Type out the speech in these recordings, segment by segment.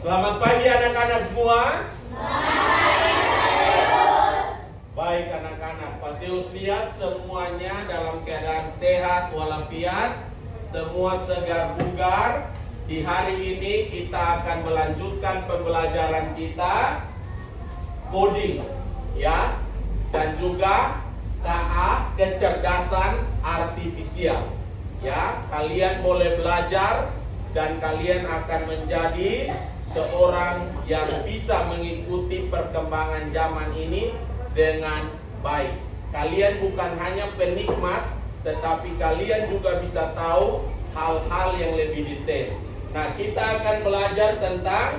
Selamat pagi anak-anak semua. Baik anak-anak, Pak Zeus lihat semuanya dalam keadaan sehat walafiat, semua segar bugar. Di hari ini kita akan melanjutkan pembelajaran kita coding, ya, dan juga KA, kecerdasan artifisial. Ya, kalian boleh belajar dan kalian akan menjadi seorang yang bisa mengikuti perkembangan zaman ini dengan baik. Kalian bukan hanya penikmat, tetapi kalian juga bisa tahu hal-hal yang lebih detail. Nah, kita akan belajar tentang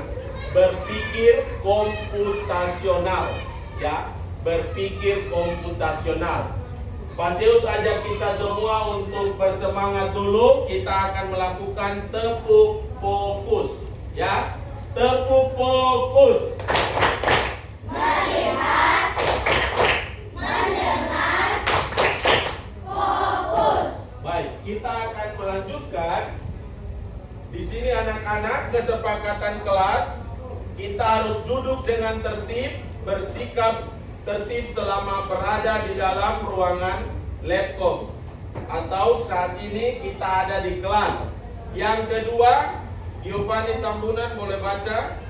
berpikir komputasional, ya, berpikir komputasional. Pak Zeus ajak kita semua untuk bersemangat dulu. Kita akan melakukan tepuk fokus, ya, tepuk fokus. Melihat, mendengar, fokus. Baik, kita akan melanjutkan. Di sini anak-anak, kesepakatan kelas, kita harus duduk dengan tertib, bersikap tertib selama berada di dalam ruangan labcom atau saat ini kita ada di kelas. Yang kedua, Giovanni Tambunan boleh baca.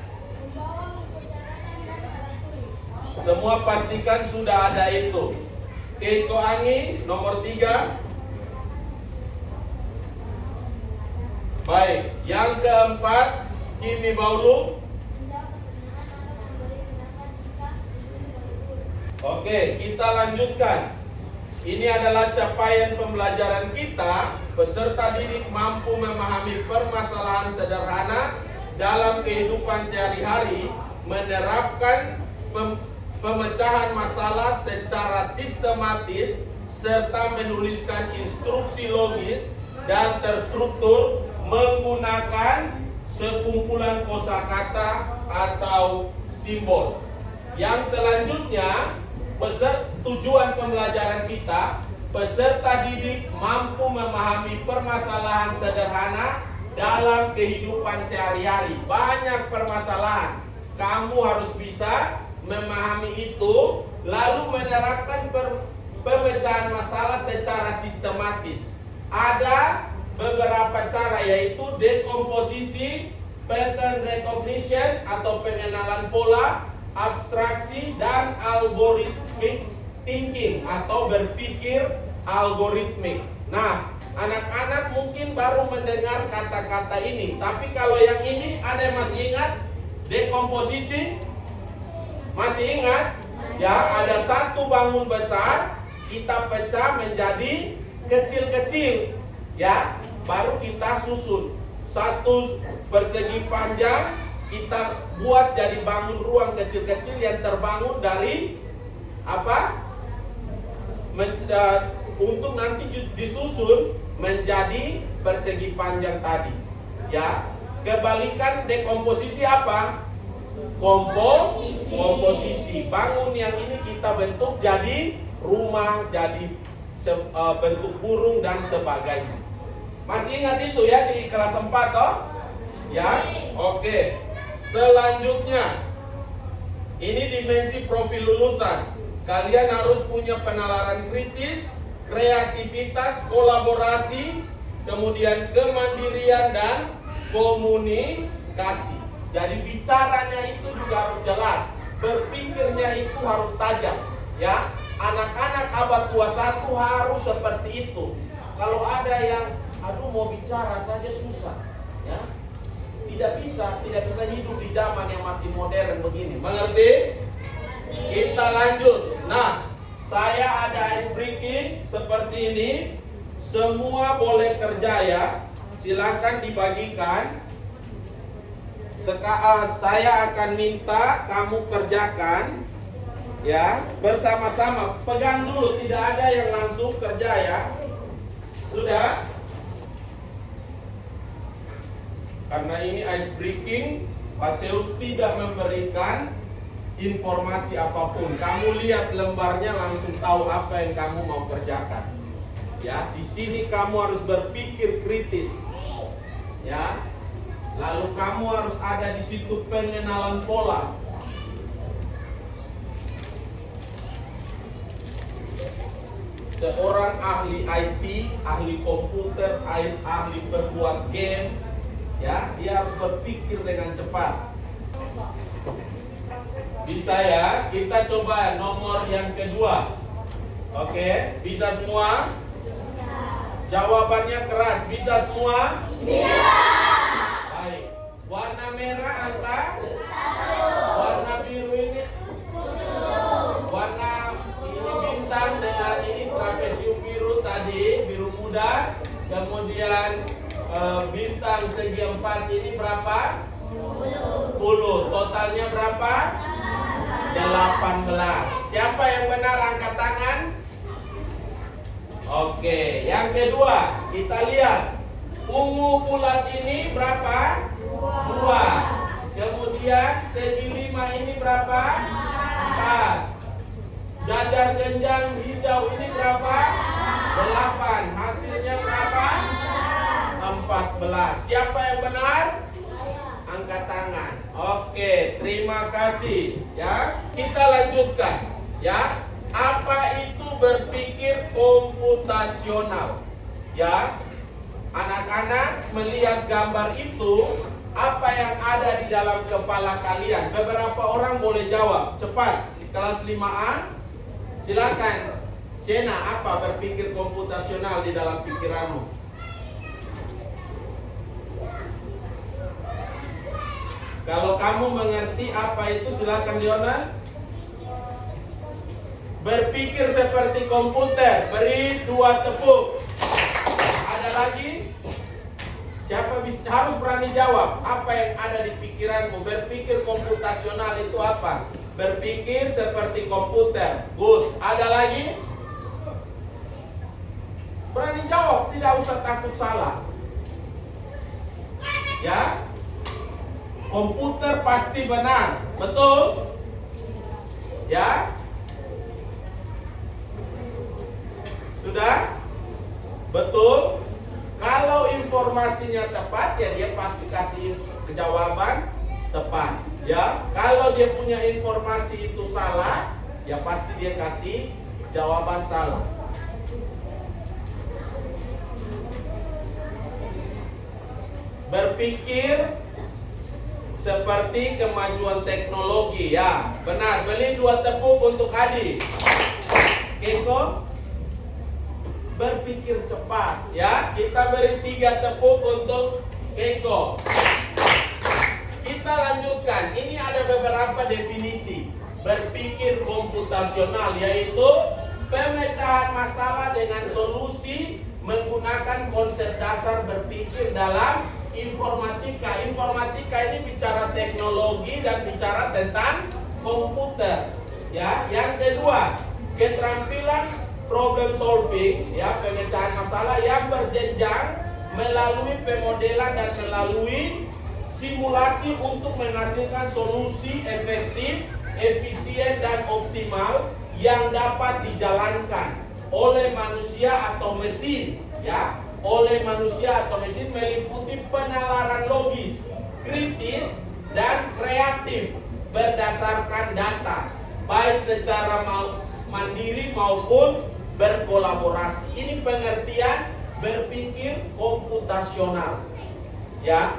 Semua pastikan sudah ada itu. Keiko Angi nomor 3. Baik, yang keempat, Kimi Baulu. Oke, kita lanjutkan. Ini adalah capaian pembelajaran kita. Peserta didik mampu memahami permasalahan sederhana dalam kehidupan sehari-hari, menerapkan pemecahan masalah secara sistematis, serta menuliskan instruksi logis dan terstruktur menggunakan sekumpulan kosakata atau simbol. Yang selanjutnya, tujuan pembelajaran kita, peserta didik mampu memahami permasalahan sederhana dalam kehidupan sehari-hari. Banyak permasalahan, kamu harus bisa memahami itu, lalu menerapkan pemecahan masalah secara sistematis. Ada beberapa cara, yaitu dekomposisi, pattern recognition atau pengenalan pola, abstraksi, dan algorithmic thinking atau berpikir algoritmik. Nah, anak-anak mungkin baru mendengar kata-kata ini, tapi kalau yang ini ada yang masih ingat? Dekomposisi? Masih ingat? Ya, ada satu bangun besar, kita pecah menjadi kecil-kecil, ya, baru kita susun. Satu persegi panjang kita buat jadi bangun ruang kecil-kecil yang terbangun dari apa? Untuk nanti disusun menjadi persegi panjang tadi. Ya, kebalikan dekomposisi apa? Komposisi. Bangun yang ini kita bentuk jadi rumah, jadi bentuk burung dan sebagainya. Masih ingat itu ya di kelas 4 toh? Ya, oke. Selanjutnya, ini dimensi profil lulusan. Kalian harus punya penalaran kritis, kreativitas, kolaborasi, kemudian kemandirian dan komunikasi. Jadi bicaranya itu juga harus jelas, berpikirnya itu harus tajam. Ya, anak-anak abad 21 harus seperti itu. Kalau ada yang aduh mau bicara saja susah, ya, tidak bisa hidup di zaman yang makin modern begini. Mengerti? Kita lanjut. Nah, saya ada ice breaking seperti ini. Semua boleh kerja ya. Silakan dibagikan. Saya akan minta kamu kerjakan ya bersama-sama. Pegang dulu, tidak ada yang langsung kerja ya. Sudah? Karena ini ice breaking, Pak Zeus tidak memberikan informasi apapun. Kamu lihat lembarnya langsung tahu apa yang kamu mau kerjakan. Ya, di sini kamu harus berpikir kritis. Ya. Lalu kamu harus ada di situ pengenalan pola. Seorang ahli IT, ahli komputer, ahli pembuat game, ya, dia harus berpikir dengan cepat. Bisa ya? Kita coba nomor yang kedua. Oke, bisa semua? Jawabannya keras, bisa semua? Bisa. Baik. Warna merah apa? Warna biru ini? Warna ini bintang dengan ini trapesium biru tadi, biru muda. Kemudian bintang segi 4 ini berapa? 10. Totalnya berapa? 18. Siapa yang benar angkat tangan? Oke, yang kedua kita lihat ungu bulat ini berapa? 2. Kemudian segi 5 ini berapa? 4. Jajar genjang hijau ini berapa? 8. Hasilnya berapa? 14. Siapa yang benar? Angkat tangan. Oke, terima kasih ya. Kita lanjutkan ya. Apa itu berpikir komputasional? Ya. Anak-anak melihat gambar itu, apa yang ada di dalam kepala kalian? Beberapa orang boleh jawab. Cepat. Di kelas 5A. Silakan. Cena, apa berpikir komputasional di dalam pikiranmu? Kalau kamu mengerti apa itu, silakan Lionel. Berpikir seperti komputer. Beri 2 tepuk. Ada lagi? Siapa bisa, harus berani jawab. Apa yang ada di pikiranmu? Berpikir komputasional itu apa? Berpikir seperti komputer. Good. Ada lagi? Berani jawab. Tidak usah takut salah. Ya. Komputer pasti benar, betul? Ya? Sudah? Betul? Kalau informasinya tepat, ya dia pasti kasih jawaban tepat. Ya? Kalau dia punya informasi itu salah, ya pasti dia kasih jawaban salah. Berpikir seperti kemajuan teknologi, ya benar. Beli 2 tepuk untuk Adi. Keko, berpikir cepat, ya kita beri 3 tepuk untuk Keko. Kita lanjutkan. Ini ada beberapa definisi berpikir komputasional, yaitu pemecahan masalah dengan solusi menggunakan konsep dasar berpikir dalam informatika. Informatika ini bicara teknologi dan bicara tentang komputer. Ya, yang kedua, keterampilan problem solving, ya, pemecahan masalah yang berjenjang melalui pemodelan dan melalui simulasi untuk menghasilkan solusi efektif, efisien dan optimal yang dapat dijalankan oleh manusia atau mesin, ya. Oleh manusia atau mesin, meliputi penalaran logis, kritis, dan kreatif berdasarkan data, baik secara mandiri maupun berkolaborasi. Ini pengertian berpikir komputasional. Ya,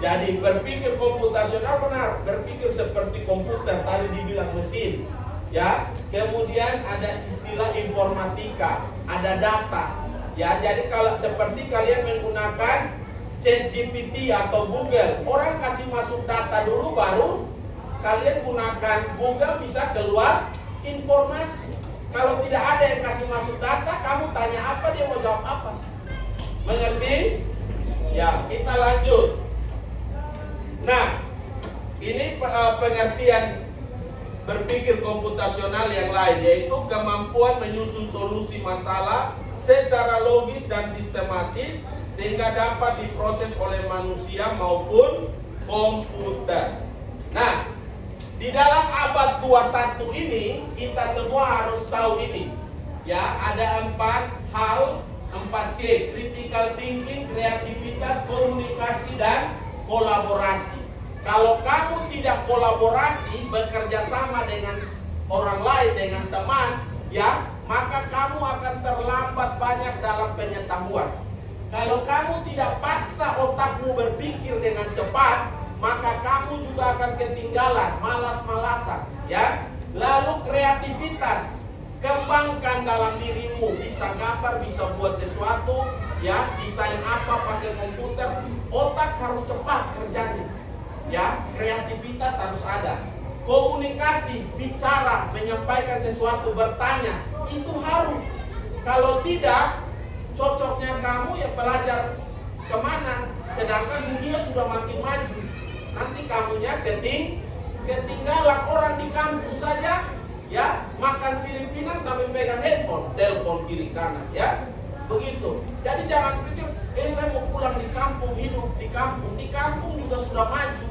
jadi berpikir komputasional benar, berpikir seperti komputer, tadi dibilang mesin. Ya, kemudian ada istilah informatika, ada data. Ya, jadi kalau seperti kalian menggunakan ChatGPT atau Google, orang kasih masuk data dulu, baru kalian gunakan Google bisa keluar informasi. Kalau tidak ada yang kasih masuk data, kamu tanya apa, dia mau jawab apa. Mengerti? Ya, kita lanjut. Nah, ini pengertian berpikir komputasional yang lain, yaitu kemampuan menyusun solusi masalah secara logis dan sistematis sehingga dapat diproses oleh manusia maupun komputer. Nah, di dalam abad 21 ini kita semua harus tahu ini. Ya, ada 4 hal, 4C: critical thinking, kreativitas, komunikasi dan kolaborasi. Kalau kamu tidak kolaborasi, bekerja sama dengan orang lain, dengan teman, ya, maka kamu akan terlambat banyak dalam pengetahuan. Kalau kamu tidak paksa otakmu berpikir dengan cepat, maka kamu juga akan ketinggalan, malas-malasan, ya. Lalu kreativitas, kembangkan dalam dirimu, bisa gambar, bisa buat sesuatu, ya, desain apa pakai komputer, otak harus cepat kerjanya, ya, kreativitas harus ada. Komunikasi, bicara, menyampaikan sesuatu, bertanya, itu harus. Kalau tidak, cocoknya kamu ya belajar kemana, sedangkan dunia sudah makin maju. Nanti kamunya ketinggalan. Orang di kampung saja, ya, makan sirip pinang sambil pegang handphone, telepon kiri kanan, ya, begitu. Jadi jangan pikir, saya mau pulang di kampung, hidup di kampung. Di kampung juga sudah maju.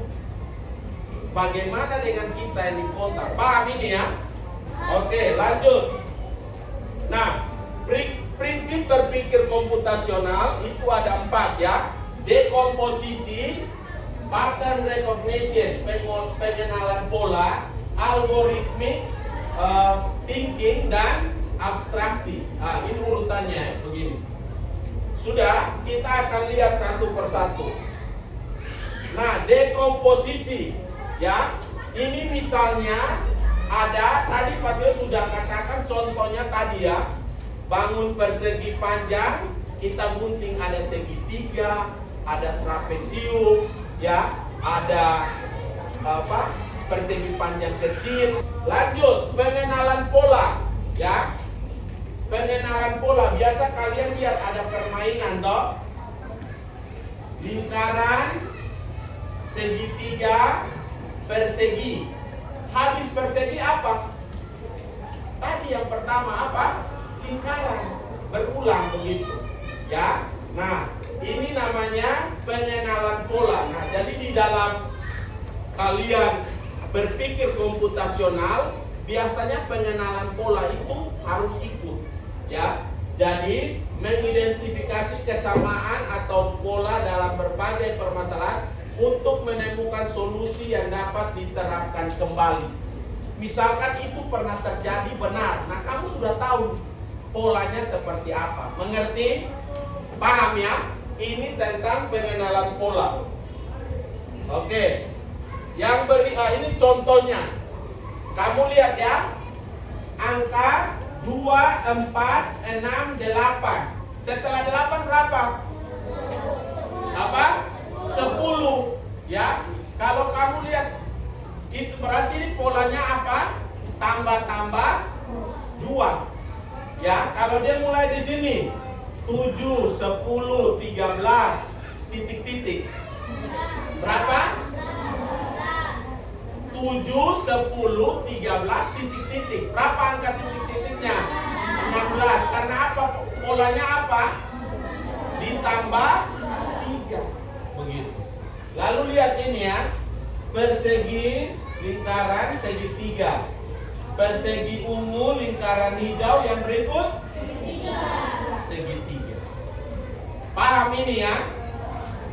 Bagaimana dengan kita yang di kota? Paham ini ya? Oke, lanjut. Nah, prinsip berpikir komputasional itu ada 4 ya. Dekomposisi, pattern recognition, pengenalan pola, algoritmik, thinking, dan abstraksi. Nah, ini urutannya begini. Sudah, kita akan lihat satu persatu. Nah, dekomposisi, ya, ini misalnya ada, tadi Pak Sio sudah katakan contohnya tadi ya, bangun persegi panjang, kita gunting ada segitiga, ada trapesium, ya, ada persegi panjang kecil. Lanjut, pengenalan pola, ya. Pengenalan pola, biasa kalian lihat ada permainan toh. Lingkaran, segitiga, persegi. Habis persegi apa? Tadi yang pertama apa? Lingkaran. Berulang begitu. Ya. Nah, ini namanya pengenalan pola. Nah, jadi di dalam kalian berpikir komputasional, biasanya pengenalan pola itu harus ikut. Ya. Jadi, mengidentifikasi kesamaan atau pola dalam berbagai permasalahan untuk menemukan solusi yang dapat diterapkan kembali. Misalkan itu pernah terjadi benar, nah kamu sudah tahu polanya seperti apa. Mengerti? Paham ya? Ini tentang pengenalan pola. Oke. Yang ini contohnya. Kamu lihat ya. Angka 2, 4, 6, 8. Setelah 8 berapa? Apa? 10. Ya. Kalau kamu lihat, itu berarti ini polanya apa? Tambah-tambah 2. Ya, kalau dia mulai di sini 7, 10, 13 titik-titik. Berapa? 7, 10, 13 titik-titik. Berapa angka titik-titiknya? 16. Karena apa? Polanya apa? Ditambah 3. Begitu. Lalu lihat ini ya. Persegi, lingkaran, segitiga. Persegi ungu, lingkaran hijau, yang berikut segitiga. Paham ini ya?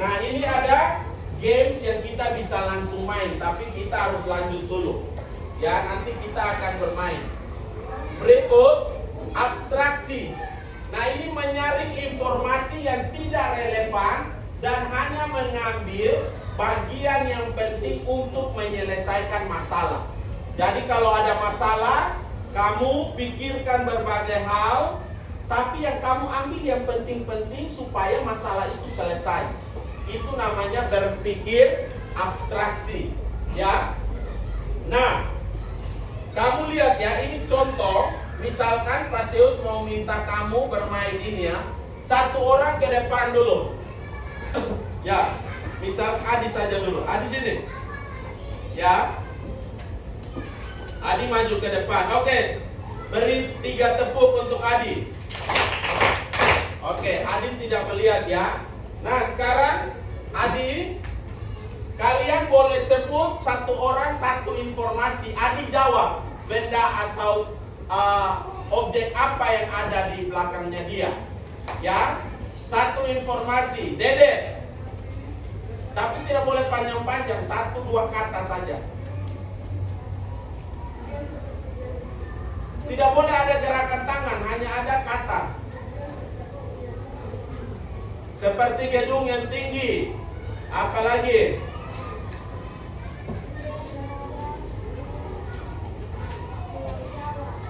Nah, ini ada games yang kita bisa langsung main, tapi kita harus lanjut dulu. Ya, nanti kita akan bermain. Berikut abstraksi. Nah, ini menyaring informasi yang tidak relevan dan hanya mengambil bagian yang penting untuk menyelesaikan masalah. Jadi kalau ada masalah, kamu pikirkan berbagai hal, tapi yang kamu ambil yang penting-penting supaya masalah itu selesai. Itu namanya berpikir abstraksi, ya. Nah, kamu lihat ya, ini contoh. Misalkan Pak Seus mau minta kamu bermain ini ya. Satu orang ke depan dulu. Ya, misal Adi saja dulu. Adi sini. Ya. Adi maju ke depan. Oke. Beri 3 tepuk untuk Adi. Oke, Adi tidak melihat ya. Nah, sekarang Adi, kalian boleh sebut satu orang satu informasi. Adi jawab benda atau objek apa yang ada di belakangnya dia. Ya. Satu informasi. Dede. Tapi tidak boleh panjang-panjang, 1-2 kata saja. Tidak boleh ada gerakan tangan, hanya ada kata. Seperti gedung yang tinggi. Apalagi?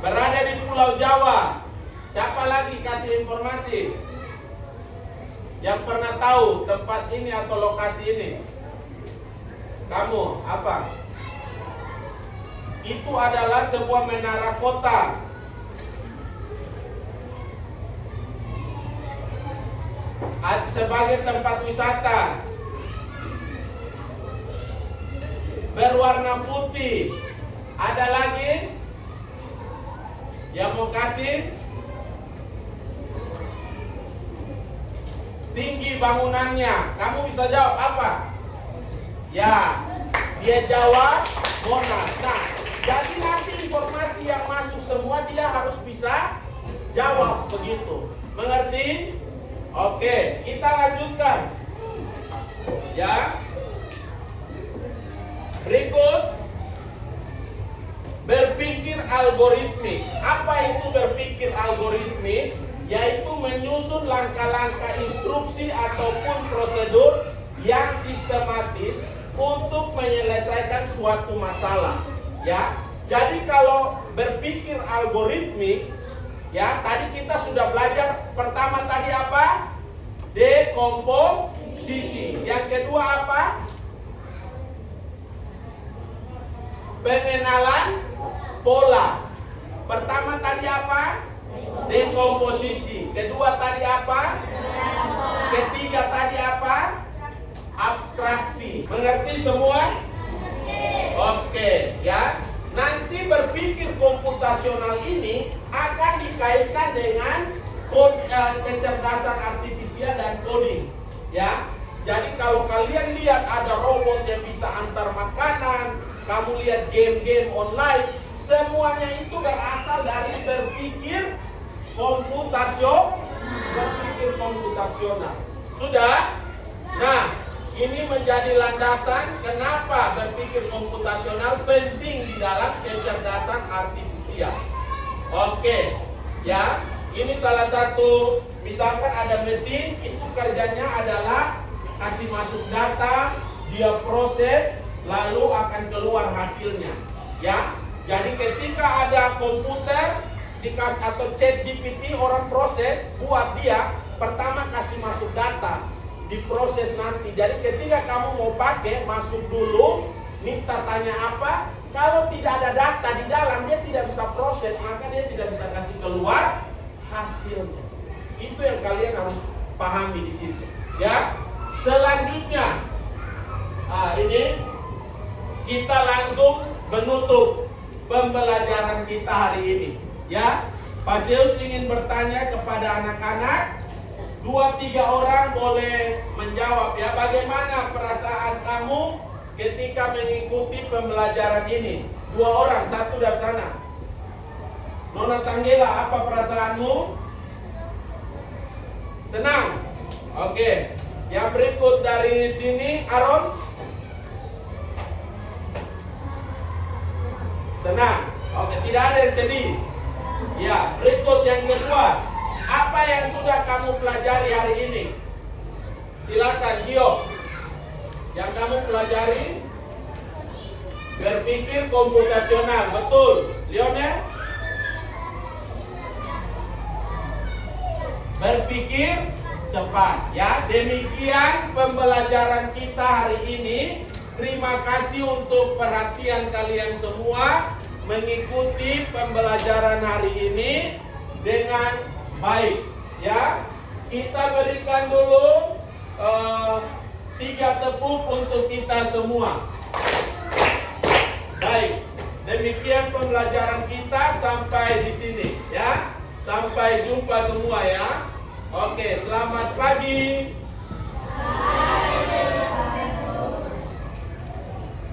Berada di Pulau Jawa. Siapa lagi kasih informasi? Yang pernah tahu tempat ini atau lokasi ini? Kamu, apa? Itu adalah sebuah menara kota. Sebagai tempat wisata. Berwarna putih. Ada lagi yang mau kasih? Tinggi bangunannya. Kamu bisa jawab apa? Ya, dia jawab Monas. Nah, jadi nanti informasi yang masuk semua dia harus bisa jawab begitu. Mengerti? Oke, kita lanjutkan. Ya. Berikut, berpikir algoritmik. Apa itu berpikir algoritmik? Yaitu menyusun langkah-langkah instruksi ataupun prosedur yang sistematis untuk menyelesaikan suatu masalah. Ya, jadi kalau berpikir algoritmik, ya tadi kita sudah belajar. Pertama tadi apa? Dekomposisi. Yang kedua apa? Pengenalan pola. Pertama tadi apa? Dekomposisi. Kedua tadi apa? Ketiga tadi apa? Abstraksi. Mengerti semua? Oke, ya. Nanti berpikir komputasional ini akan dikaitkan dengan kecerdasan artifisial dan coding. Ya. Jadi kalau kalian lihat ada robot yang bisa antar makanan, kamu lihat game-game online, semuanya itu berasal dari berpikir komputasional. Sudah? Nah, ini menjadi landasan kenapa berpikir komputasional penting di dalam kecerdasan artifisial. Oke, ya. Ini salah satu, misalkan ada mesin, itu kerjanya adalah kasih masuk data, dia proses, lalu akan keluar hasilnya. Ya. Jadi ketika ada komputer atau chat GPT, orang proses, buat dia, pertama kasih masuk data, diproses nanti. Jadi ketika kamu mau pakai, masuk dulu, minta tanya apa, kalau tidak ada data di dalam, dia tidak bisa proses, maka dia tidak bisa kasih keluar hasilnya. Itu yang kalian harus pahami di situ. Ya. Selanjutnya, ini kita langsung menutup pembelajaran kita hari ini. Ya, Pak Zeus ingin bertanya kepada anak-anak, 2-3 orang boleh menjawab ya. Bagaimana perasaan kamu ketika mengikuti pembelajaran ini? 2 orang, 1 dari sana. Nona Tanggela, apa perasaanmu? Senang. Oke. Yang berikut dari sini, Aaron. Senang. Oke, tidak ada yang sedih. Ya, berikut yang kedua. Apa yang sudah kamu pelajari hari ini? Silakan, Gio. Yang kamu pelajari berpikir komputasional, betul. Lionel? Berpikir cepat. Ya, demikian pembelajaran kita hari ini. Terima kasih untuk perhatian kalian semua mengikuti pembelajaran hari ini dengan baik. Ya, kita berikan dulu 3 tepuk untuk kita semua. Baik, demikian pembelajaran kita sampai di sini. Ya, sampai jumpa semua ya. Oke, selamat pagi.